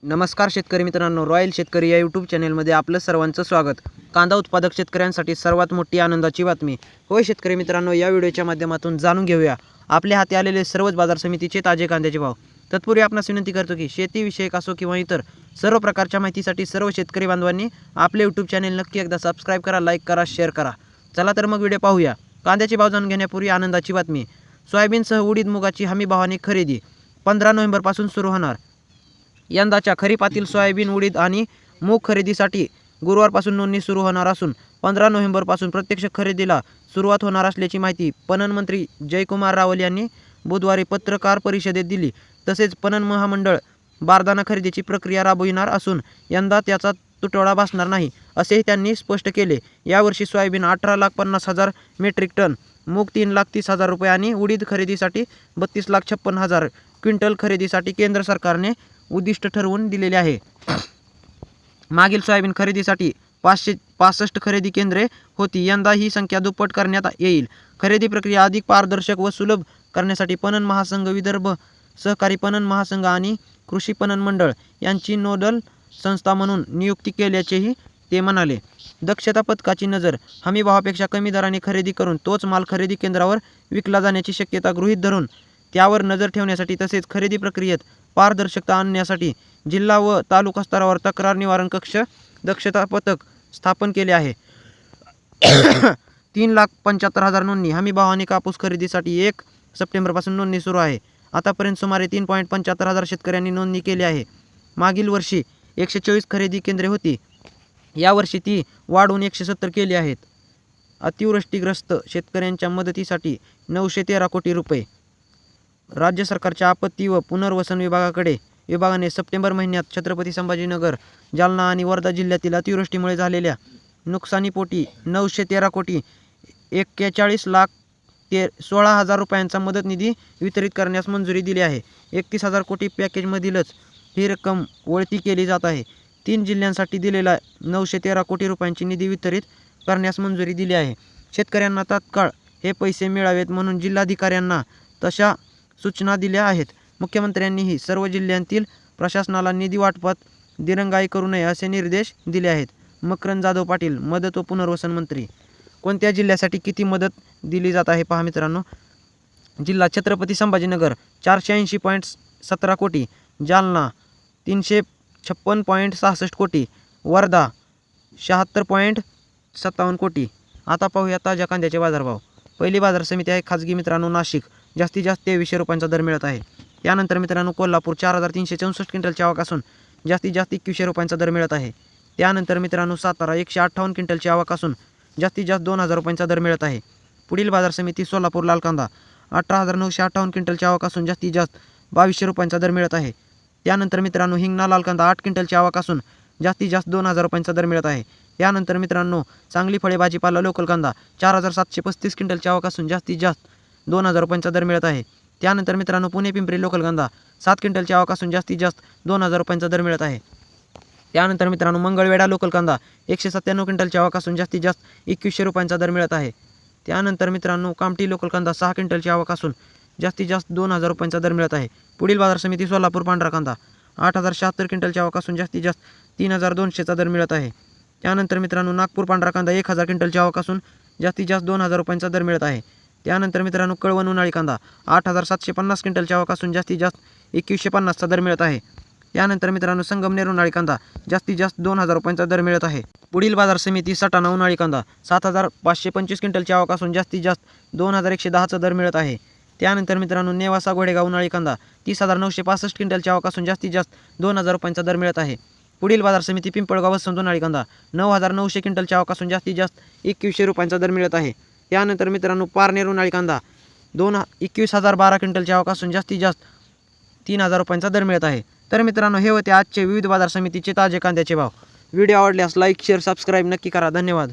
नमस्कार शेतकरी मित्रांनो, रॉयल शेतकरी या यूट्यूब चॅनलमध्ये आपलं सर्वांचं स्वागत। कांदा उत्पादक शेतकऱ्यांसाठी सर्वात मोठी आनंदाची बातमी। होय शेतकरी मित्रांनो, या व्हिडिओच्या माध्यमातून जाणून घेऊया आपले हाती आलेले सर्वच बाजार समितीचे ताजे कांद्याचे भाव। तत्पूर्वी आपणास विनंती करतो की शेतीविषयक असो किंवा इतर सर्व प्रकारच्या माहितीसाठी सर्व शेतकरी बांधवांनी आपले यूट्यूब चॅनल नक्की एकदा सबस्क्राईब करा, लाईक करा, शेअर करा। चला तर मग व्हिडिओ पाहूया। कांद्याचे भाव जाणून घेण्यापूर्वी आनंदाची बातमी। सोयाबीनसह उडीद मुगाची हमी भावाने खरेदी 15 नोव्हेंबरपासून सुरू होणार। यंदाच्या खरीपातील सोयाबीन, उडीद आणि मूग खरेदीसाठी गुरुवारपासून नोंदणी सुरू होणार असून 15 नोव्हेंबरपासून प्रत्यक्ष खरेदीला सुरुवात होणार असल्याची माहिती पणन मंत्री जयकुमार रावल यांनी बुधवारी पत्रकार परिषदेत दिली। तसेच पणन महामंडळ बारदाना खरेदीची प्रक्रिया राबविणार असून यंदा त्याचा तुटवडा भासणार नाही असेही त्यांनी स्पष्ट केले। यावर्षी सोयाबीन 18,50,000 मेट्रिक टन, मूग 3,30,000 रुपये आणि उडीद खरेदीसाठी 32,56,000 क्विंटल खरेदीसाठी केंद्र सरकारने उद्दिष्ट ठरवून दिलेले आहे। मागील सोयाबीन खरेदीसाठी 565 खरेदी केंद्रे होती, यंदा ही संख्या दुप्पट करण्यात येईल। खरेदी प्रक्रिया अधिक पारदर्शक व सुलभ करण्यासाठी पणन महासंघ, विदर्भ सहकारी पणन महासंघ आणि कृषी पणन मंडळ यांची नोडल संस्था म्हणून नियुक्ती केल्याचेही ते म्हणाले। दक्षता पथकाची नजर। हमी भावापेक्षा कमी दराने खरेदी करून तोच माल खरेदी केंद्रावर विकला जाण्याची शक्यता गृहीत धरून त्यावर नजर ठेवण्यासाठी तसेच खरेदी प्रक्रियेत पारदर्शकता आणण्यासाठी जिल्हा व तालुका स्तरावर तक्रार निवारण कक्ष दक्षता पथक स्थापन केले आहे। 3,75,000 नोंदणी। हमी भावाने कापूस खरेदीसाठी 1 सप्टेंबरपासून नोंदणी सुरू आहे। आतापर्यंत सुमारे 3,75,000 शेतकऱ्यांनी नोंदणी केली आहे। मागील वर्षी 124 खरेदी केंद्रे होती, यावर्षी ती वाढवून 170 केली आहेत। अतिवृष्टीग्रस्त शेतकऱ्यांच्या मदतीसाठी 913 कोटी रुपये। राज्य सरकारच्या आपत्ती व पुनर्वसन विभागाने सप्टेंबर महिन्यात छत्रपती संभाजीनगर, जालना आणि वर्धा जिल्ह्यातील अतिवृष्टीमुळे झालेल्या नुकसानीपोटी 913 कोटी 41,16,000 रुपयांचा मदत निधी वितरित करण्यास मंजुरी दिली आहे। 31,000 कोटी पॅकेजमधीलच ही रक्कम वळती केली जात आहे। 3 जिल्ह्यांसाठी दिलेला 913 कोटी रुपयांची निधी वितरित करण्यास मंजुरी दिली आहे। शेतकऱ्यांना तात्काळ हे पैसे मिळावेत म्हणून जिल्हाधिकाऱ्यांना तशा सूचना दिल्या आहेत। मुख्यमंत्र्यांनीही सर्व जिल्ह्यांतील प्रशासनाला निधी वाटपात दिरंगाई करू नये असे निर्देश दिले आहेत। मकरंद जाधव पाटील, मदत व पुनर्वसन मंत्री। कोणत्या जिल्ह्यासाठी किती मदत दिली जात आहे पहा मित्रांनो। जिल्हा छत्रपती संभाजीनगर 480.17 कोटी, जालना 356.66 कोटी, वर्धा 76.57 कोटी। आता पाहूया ताज्या कांद्याचे बाजारभाव। पहिली बाजार समिती आहे खाजगी मित्रांनो, नाशिक। जास्तीत जास्त 2300 रुपयांचा दर मिळत आहे। त्यानंतर मित्रांनो कोल्हापूर 4,364 क्विंटलची आवक असून जास्तीत जास्त 2100 रुपयांचा दर मिळत आहे। त्यानंतर मित्रांनो सातारा 158 क्विंटलची आवक असून जास्तीत जास्त 2,000 रुपयांचा दर मिळत आहे। पुढील बाजार समिती सोलापूर लाल कांदा 18,958 क्विंटलची आवक असून जास्तीत जास्त 2,200 रुपयांचा दर मिळत आहे। त्यानंतर मित्रांनो हिंगणा लाल कांदा 8 क्विंटलची आवक असून जास्तीत जास्त 2,000 रुपयांचा दर मिळत आहे। त्यानंतर मित्रांनो चांगली फळे भाजीपाला लोकल कांदा 4,735 क्विंटलची आवक असून जास्तीत जास्त 2,000 रुपयांचा दर मिळत आहे। त्यानंतर मित्रांनो पुणे पिंपरी लोकल कांदा 7 क्विंटलची आवक असून जास्तीत जास्त 2,000 रुपयांचा दर मिळत आहे। त्यानंतर मित्रांनो मंगळवेढा लोकल कांदा 197 क्विंटलची आवक असून जास्तीत जास्त 2,100 रुपयांचा दर मिळत आहे। त्यानंतर मित्रांनो कामठी लोकल कांदा 6 क्विंटलची आवक असून जास्तीत जास्त 2,000 रुपयांचा दर मिळत आहे। पुढील बाजार समिती सोलापूर पांढरा कांदा 8,076 क्विंटलची आवक असून जास्तीत जास्त 3,200चा दर मिळत आहे। त्यानंतर मित्रांनो नागपूर पांढरा कांदा 1,000 क्विंटलची आवक असून जास्तीत जास्त 2,000 रुपयांचा दर मिळत आहे। त्यानंतर मित्रांनो कळवण उन्हाळी कांदा 8,750 क्विंटलची आवक असून जास्तीत जास्त 2,150चा दर मिळत आहे। त्यानंतर मित्रांनो संगमनेर उन्हाळी कांदा जास्तीत जास्त 2,000 रुपयांचा दर मिळत आहे। पुढील बाजार समिती सटाणा उन्हाळी कांदा 7,525 क्विंटलची आवक असून जास्तीत जास्त 2,110चा दर मिळत आहे। त्यानंतर मित्रांनो नेवासा घोडेगाव उन्हाळी कांदा 30,965 क्विंटलची आवक असून जास्तीत जास्त 2,000 रुपयांचा दर मिळत आहे। पुढील बाजार समिती पिंपळगाव वसंत उन्हाळी कांदा 9,900 क्विंटलची आवक असून जास्तीत जास्त 2,100 रुपयांचा दर मिळत आहे। त्यानंतर मित्रांनो पारनेर उन्हाळी कांदा 21,012 क्विंटलची आवक असून जास्तीत जास्त 3,000 रुपयांचा दर मिळत आहे। तर मित्रांनो हे होते आजचे विविध बाजार समितीचे ताजे कांद्याचे भाव। व्हिडिओ आवडल्यास लाईक, शेअर, सबस्क्राईब नक्की करा। धन्यवाद।